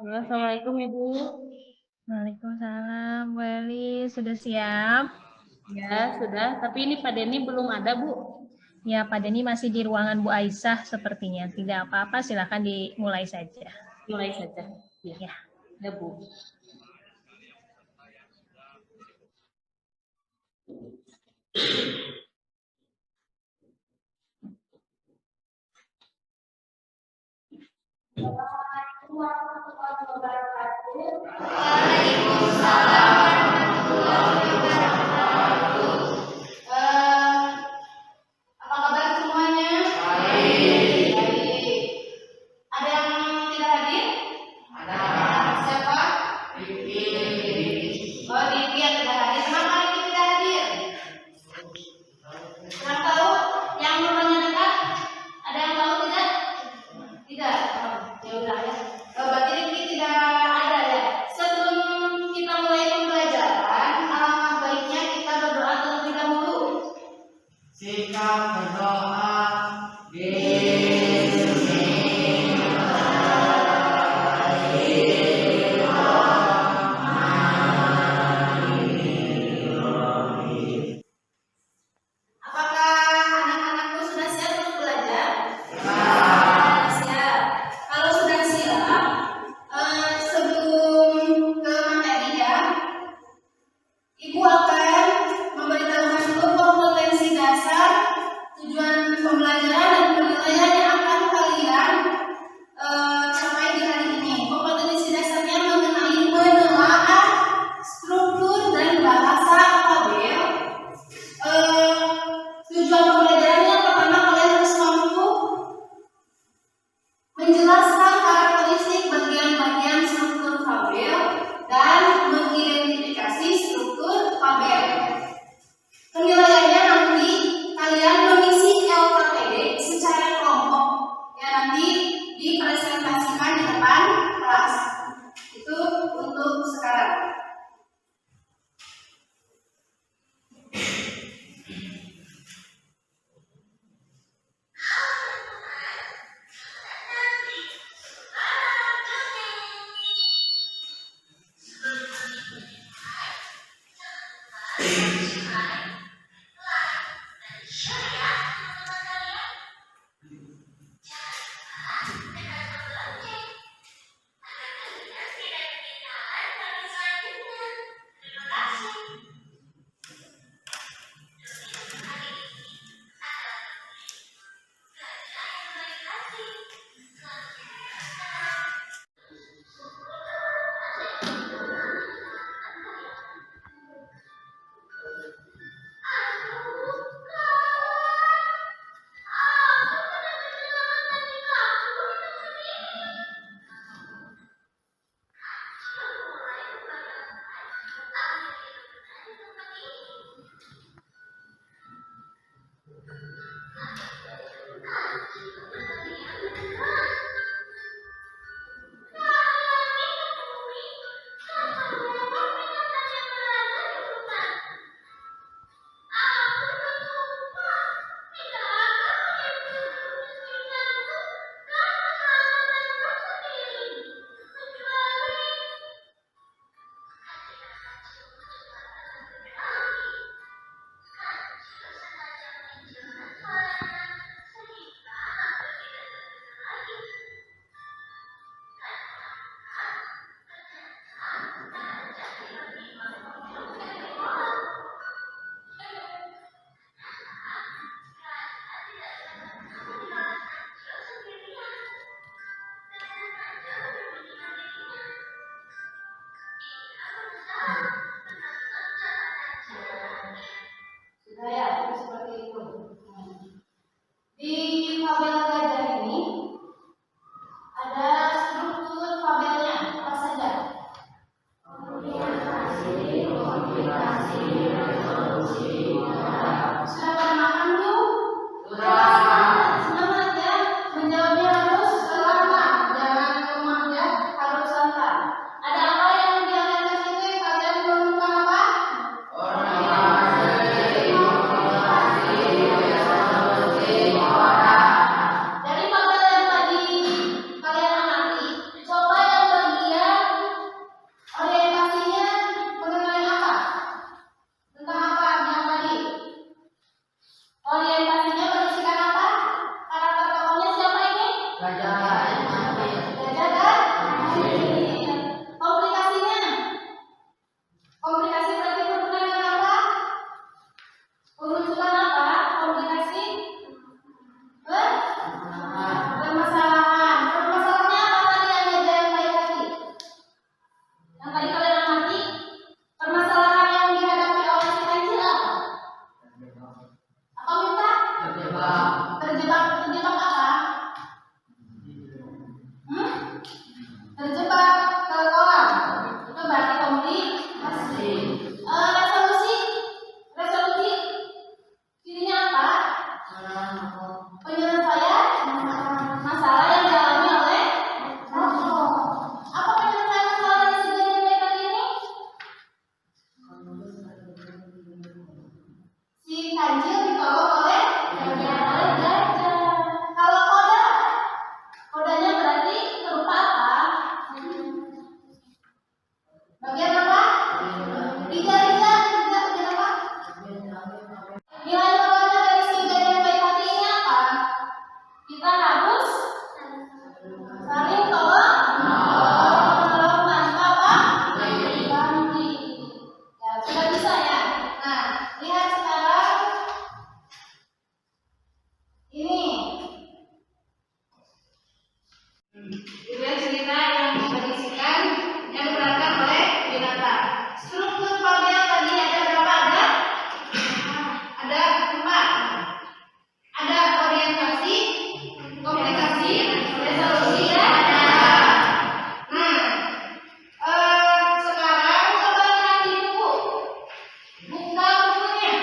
Assalamualaikum Ibu. Waalaikumsalam, Bu Eli. Sudah siap? Ya, sudah. Tapi ini Pak Denny belum ada, Bu. Ya, Pak Denny masih di ruangan Bu Aisyah sepertinya. Tidak apa-apa, silakan dimulai saja. Mulai saja. Ya, Ya. ya Bu. Assalamualaikum warahmatullahi wabarakatuh. Apa kabar semuanya? Baik. Ada yang tidak hadir? Ada. Siapa? Vivi. Oh, Vivi yang tidak hadir. Kenapa Vivi tidak hadir? Kurang tahu? Yang rumahnya dekat? Ada yang tahu tidak? Tidak. Oh, ya udah ya. Berarti Vivi tidak ada ya. Sebelum kita mulai pembelajaran, alangkah baiknya kita berdoa terlebih dahulu. Sikap berdoa. Apakah anak-anakku sudah siap untuk belajar? Sudah siap. Kalau sudah siap, sebelum ke materi ya, Ibu akan memberitahukan dulu kompetensi dasar, tujuan pembelajaran dan penilaian yang akan kalian Gajah dan anjing. Komplikasinya? Komplikasi berarti berhubungan dengan apa? Penunjukan apa? Komplikasi? Permasalahan. Permasalahannya apa tadi yang meja yang baik hati? Yang tadi kalian amati? Permasalahan yang dihadapi oleh si kancil apa? Apa minta? Terjebak apa? Terjebak ke kolam. Itu berarti komplikasi. Resolusi cirinya apa? Penyelesaian masalah yang dialami oleh tokoh. Apa penyelesaian masalah dari si gajah dan baik hati ini? Si kancil ditolong oleh gajah. Kalau kodanya berarti berupa apa? Bagian apa? Rija bagian apa? Nilai moralnya dari si gajah dan baik hati ini apa? Kita harus saling tolong tanpa apa? Banting. Ya, sudah bisa ya. Nah, lihat sekarang ini. Ini cerita yang berisikan yang diperankan oleh binatang. Struktur fabel tadi ada berapa? Ada 4. Ada orientasi, komplikasi, resolusi, dan sekarang coba lihat di buku. Buka bukunya.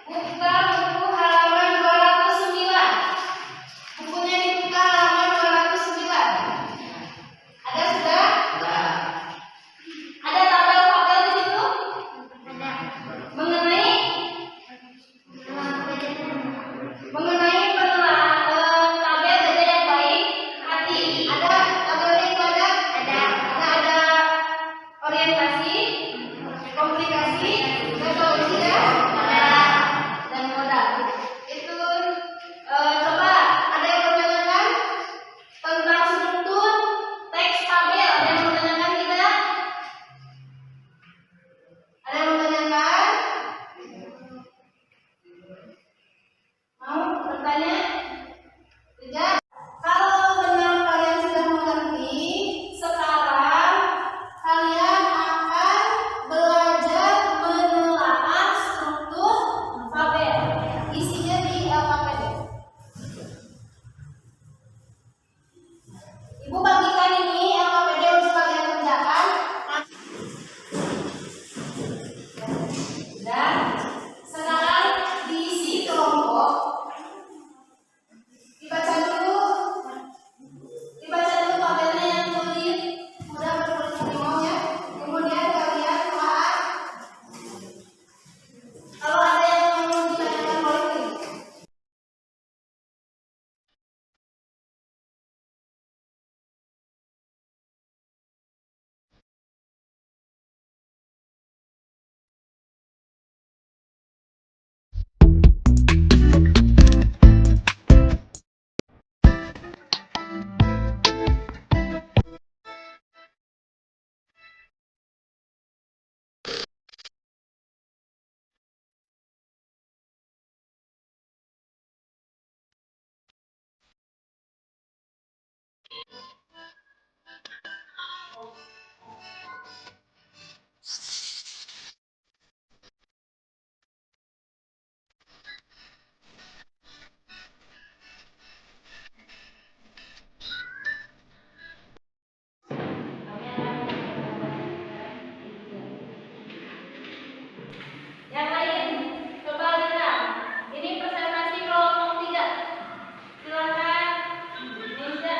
Buka buku halaman 209. Bukunya dibuka halaman 209. Ada sudah? Ada tabel-tabel di situ? Mengenai tabel gajah yang baik hati. Ada tabelnya itu ada orientasi, komplikasi, resolusi dan modal. Itu coba ada yang bertanyakan tentang struktur teks tabel. Ada yang bertanyakan tidak? Ada yang bertanyakan? Mau bertanya? Tidak? Kalau benar kalian sudah mengerti, sekarang kalian akan belajar menelaah struktur tabel. Isinya di LKPD. Ibu bagikan ini LKPD untuk kalian kerjakan. Dan sekarang diisi kelompok. Dibaca dulu tabelnya yang tulis mudah bertulis harimau ya. Kemudian kalian telaah. Kalau ada yang mau ditanyakan boleh pilih. Yang lain, coba lihat. Ini presentasi kelompok 3. Silakan, Nisa.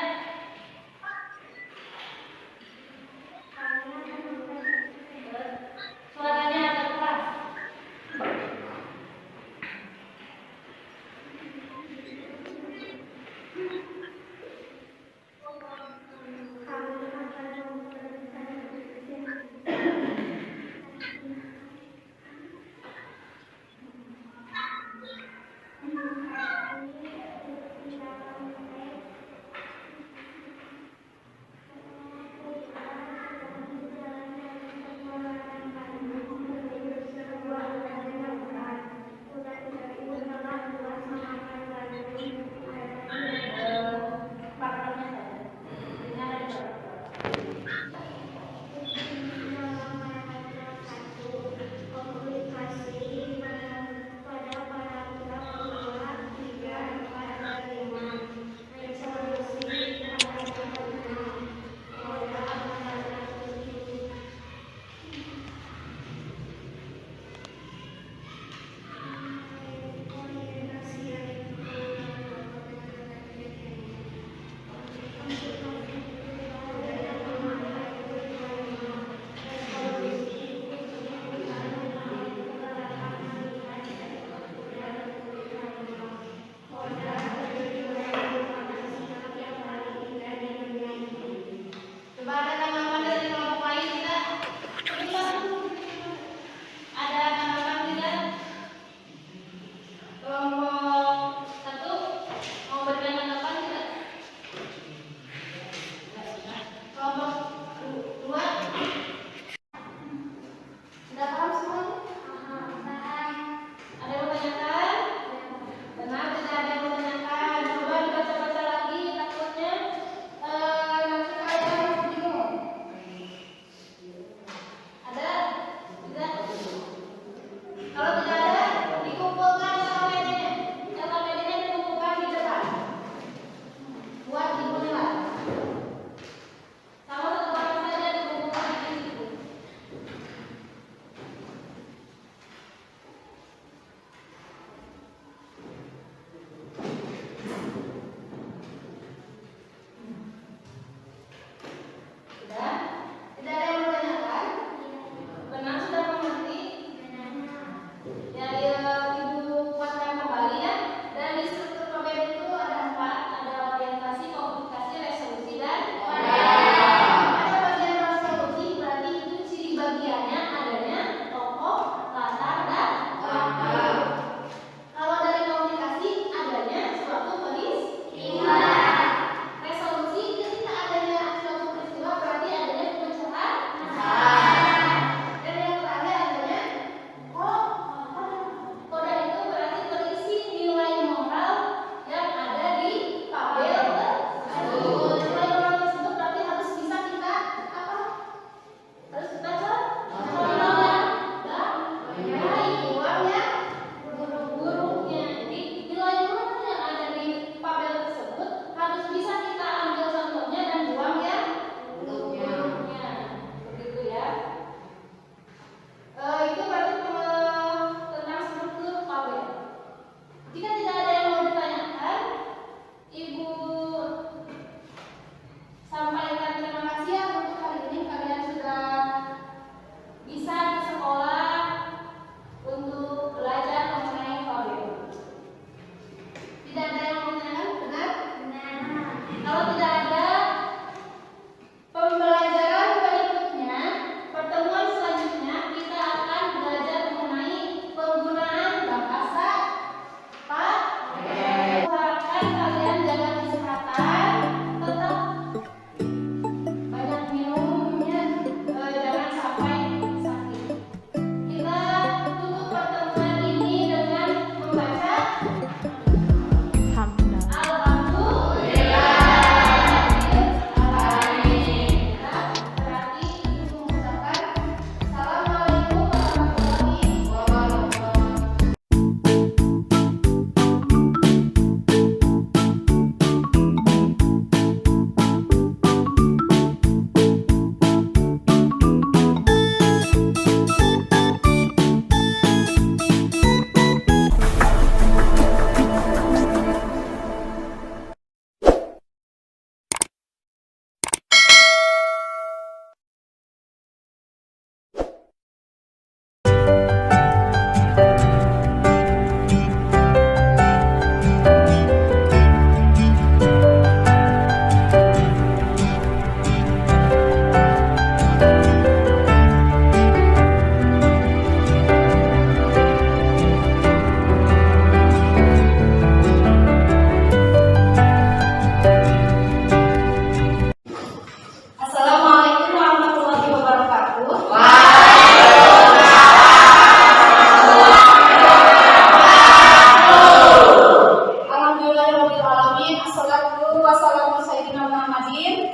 Fadin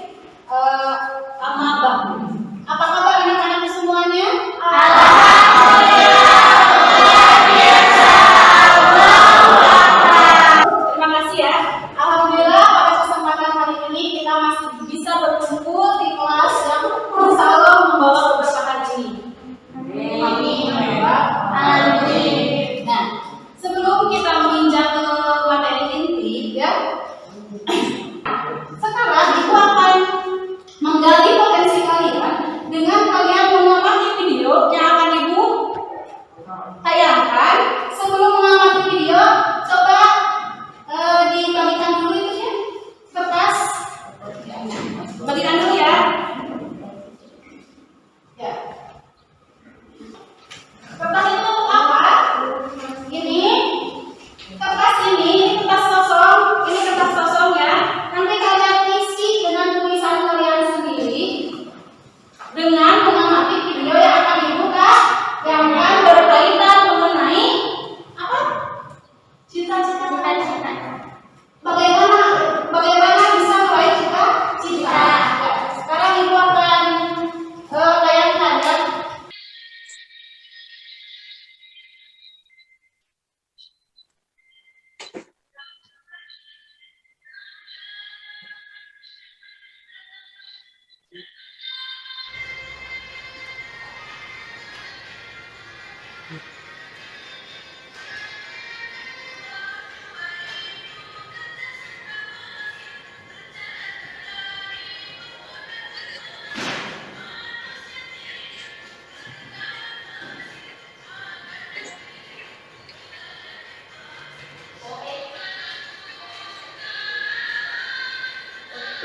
sama Bahu. Apa kabar anak-anak semuanya? Terima kasih ya. Alhamdulillah pada kesempatan hari ini kita masih bisa berkumpul di kelas yang selalu membawa keberkahan ini. Amin. Amin. Nah, sebelum kita menginjak ke materi inti, ya, sekarang Ibu akan menggali potensi kalian dengan kalian mengamati video yang akan Ibu tayangkan. Sebelum mengamati video, coba dibagikan dulu itu ya, kertas. Bagikan dulu ya. Ya. Kertas itu apa? Ini kertas kosong, ini kertas kosong ya. Nanti kalian isi dengan tulisan kalian sendiri dengan mengamati video yang akan dibuka, yang akan berkaitan mengenai apa? Cita-cita. Bagaimana bisa meraih cita-cita. Ya, sekarang Ibu akan tayangkan ya.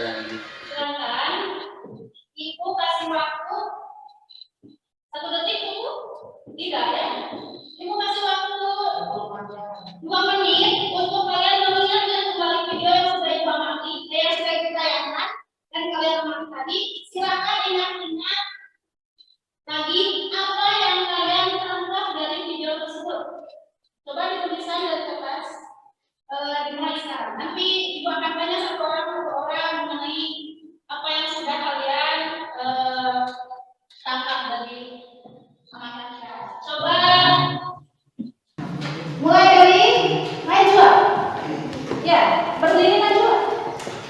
Silakan, Ibu kasih waktu 1 detik Ibu. Tidak ya? Ibu kasih waktu 2 menit untuk kalian mengingat dan kembali video yang sudah Ibu amati, yang sudah ditayangkan dan kalian amati tadi. Silakan ingat-ingat lagi apa yang kalian tangkap dari video tersebut. Coba dituliskan dari kertas. Dimulai sekarang. Nanti Ibu akan tanya satu orang mengenai apa yang sudah kalian tangkap dari amatan kita. Coba mulai dari Najwa. Ya, berdiri Najwa.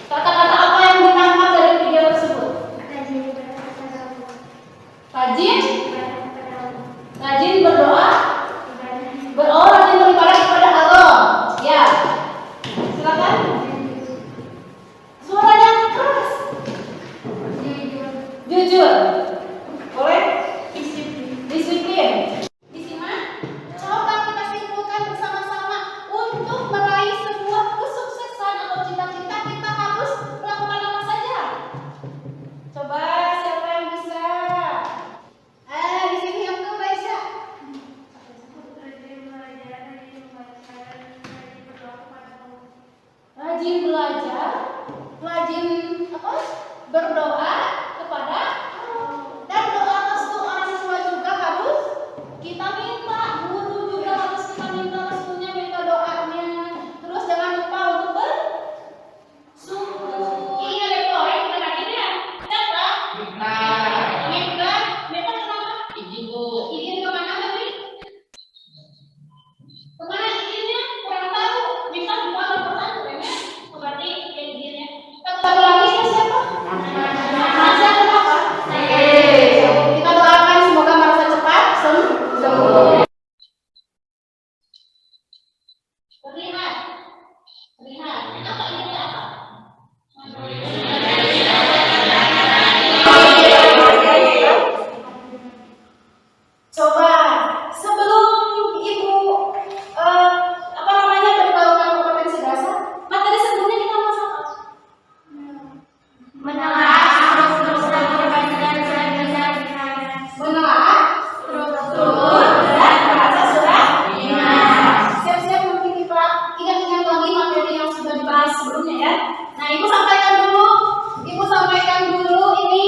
Kata-kata apa yang ditangkap dari video tersebut? Rajin berdoa. Rajin beribadah kepada Allah. Ya. Silakan. Suaranya keras. Jujur. Boleh? Disiplin. Disimak. Coba kita simpulkan bersama-sama untuk meraih sebuah kesuksesan atau cita-cita kita harus melakukan apa saja. Coba siapa yang bisa? Di sini yang tuh Raisa. Rajin belajar, rajin apa? Berdoa kepada dan doa restu orang tua juga harus kita minta, guru juga harus kita minta restunya, minta doanya. Terus jangan lupa untuk bersyukur. Iya betul, kita rajin ya. Siapa? Mika kenapa? Izin kemana tadi? Kemana izinnya? Kurang tahu. Mika bukan berpesan ya. Berarti ya izinnya. Satu lagi siapa? Marsa kenapa? Kita doakan semoga Marsa cepat sembuh. Lihat. Apa ini apa? Coba sebelum Ibu beritahu tentang kompetensi dasar, materi sebelumnya kita bahas apa? Menelaah struktur dan bahasa surat. Siap-siap nanti kita ingat-ingat lagi materi yang sudah dibahas sebelumnya ya. Nah, Ibu sampaikan dulu ini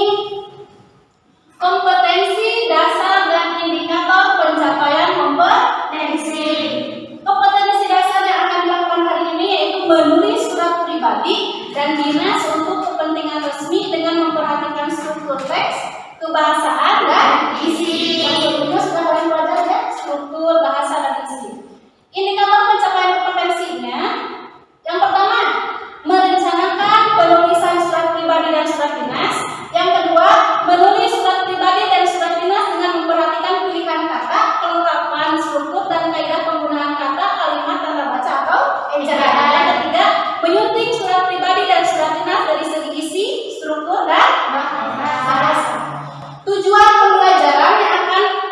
kompetensi dasar dan indikator pencapaian kompetensi. Kompetensi dasar yang akan dilakukan hari ini yaitu menulis surat pribadi dan dinas untuk kepentingan resmi dengan memperhatikan struktur teks, kebahasaan, dan isi. Yang sebelumnya sudah kalian pelajari ya, struktur, bahasa, dan isi. Indikator pencapaian kompetensinya, yang pertama, merencanakan penulisan surat pribadi dan surat dinas. Yang kedua, menulis surat pribadi dan surat dinas dengan memperhatikan pilihan kata, kelengkapan struktur, dan kaidah penggunaan kata, kalimat, tanda baca atau ejaan. Yang ketiga, menyunting surat pribadi dan surat dinas dari segi isi, struktur, dan bahasa. Tujuan pembelajaran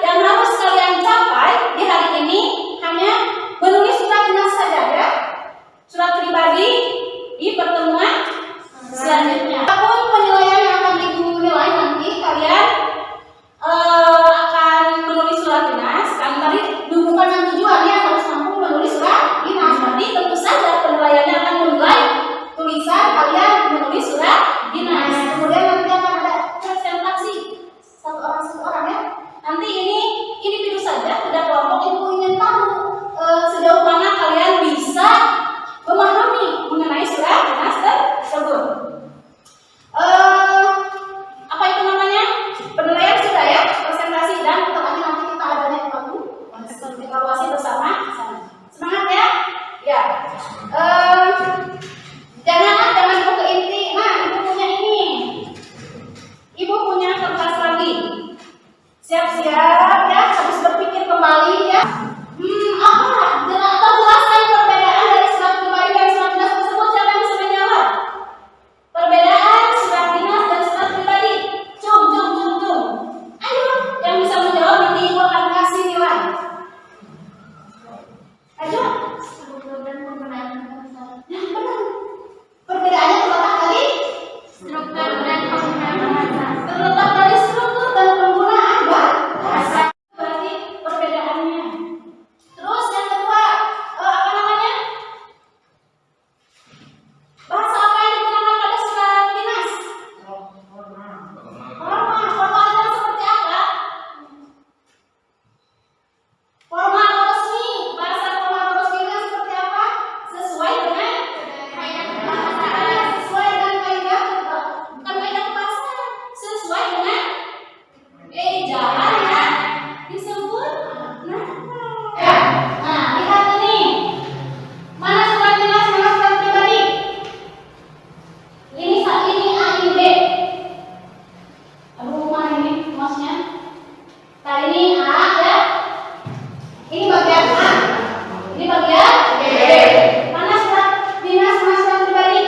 yang harus kalian capai di hari ini hanya menulis surat dinas saja ya. Surat pribadi di pertemuan selanjutnya. Apapun penilaian yang akan dinilai nanti kalian akan menulis surat dinas. Kan tadi bukan yang tujuannya harus mampu menulis surat dinas. Nanti tentu saja penilaiannya akan menilai tulisan kalian menulis surat dinas. Kemudian nanti akan ada presentasi satu orang ya. Nanti ini individu saja, tidak kelompok. Ibu ingin tahu sejauh mana kalian bisa memahami mengenai surat dinas tersebut. Apa itu namanya? Penilaian sudah ya, presentasi, dan pertanyaan nanti kita adanya evaluasi bersama. Semangat ya? Ya. Jangan lupa ke inti. Nah, ibu punya ini. Ibu punya kertas lagi. Siap-siap ya, harus berpikir kembali ya. Jelaskan perbedaan dari surat pribadi dan surat dinas tersebut. Siapa yang bisa menjawab? Perbedaan surat dinas dan surat pribadi. Cum. Ayo, yang bisa menjawab nanti ibu akan kasih nilai. Ayo. Yang benar. Perbedaannya terletak dari struktur dan penggunaan bahasa. Terletak dari struktur dan penggunaan bahasa. Berarti perbedaannya. Terus yang kedua, apa namanya? Bahasa apa yang digunakan pada surat dinas? Formalnya seperti apa? Formal atau resmi? Bahasa formal atau resminya seperti apa? Sesuai dengan kaidah kebahasaan. Sesuai dengan kaidah bukan kaidah kebahasaan. Sesuai dengan ejaan yang disebut. Nah, lihat ini. Mana surat dinas, mana surat pribadi? Ini A, ini B. Aduh, mana ini masnya? Nah, ini A ya. Ini bagian A. Ini bagian B. Mana surat dinas, mana surat pribadi?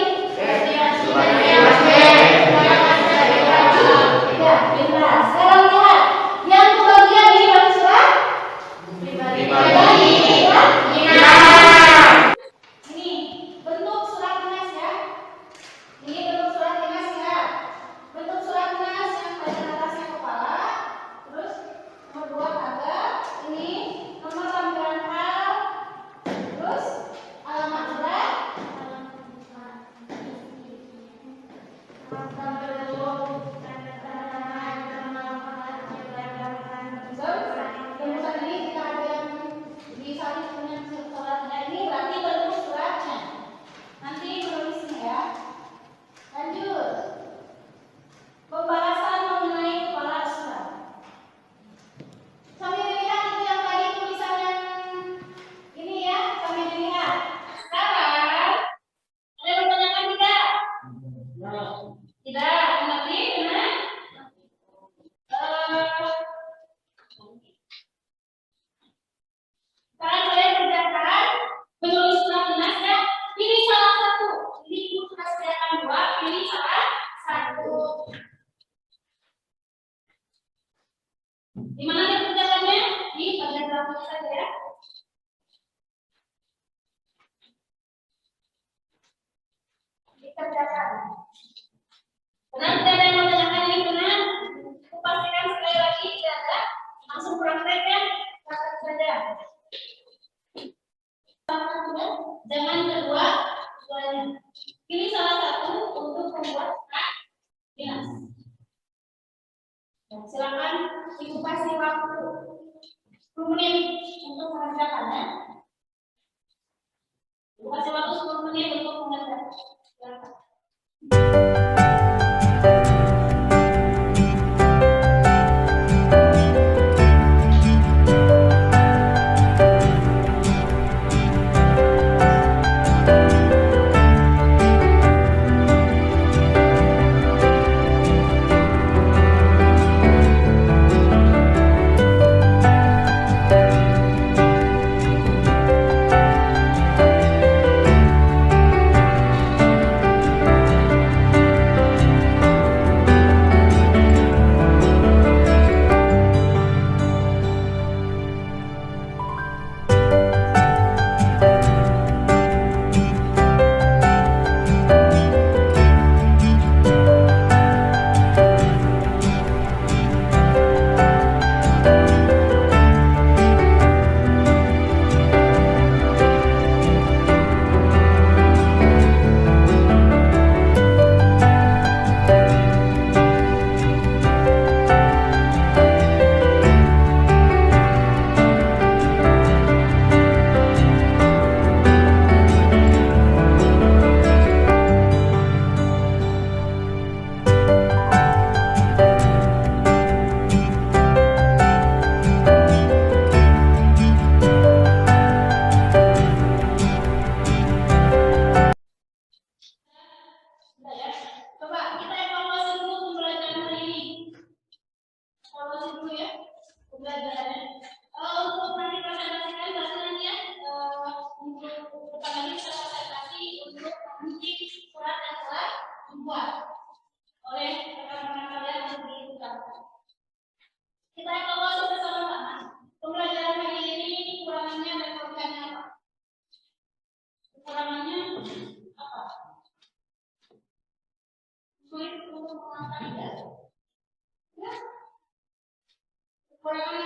Ya, pintar. Sekarang lihat. Yang kebagian ini berarti surat pribadi. Ini bentuk surat dinas ya. Ini bentuk surat dinas ya. Bentuk surat dinas yang bagian atasnya kepala, terus nomor 2 tagar, ini nomor lampiran hal, terus alamat surat, Kemudian ini kita ada yang disalin dengan suratnya. Ini berarti bentuk suratnya. Nanti menulisnya ya. Lanjut. Pembahasan mengenai kepala surat. Sambil dilihat itu yang tadi tulisan yang ini ya, sambil dilihat. Sekarang ada yang bertanyakan tidak? Tidak, nanti benar? Sekarang kalian kerjakan menulis surat dinas ya. Pilih salah satu. Ini ibu sudah sediakan 2, pilih salah satu. Di mana dia kerjakannya? Di bagian belakang saja ya. Dikerjakan. Benar tidak ada yang mau tanyakan ini benar? Aku pastikan sekali lagi tidak ada. Langsung praktek ya. Praktek saja. Jangan kedua duanya. Pilih salah satu untuk membuat surat dinas. Silakan ibu kasih waktu 10 menit untuk mengerjakannya. Ibu kasih waktu 10 menit untuk mengerjakan. Silakan. apa tidak? Ya. Kekurangan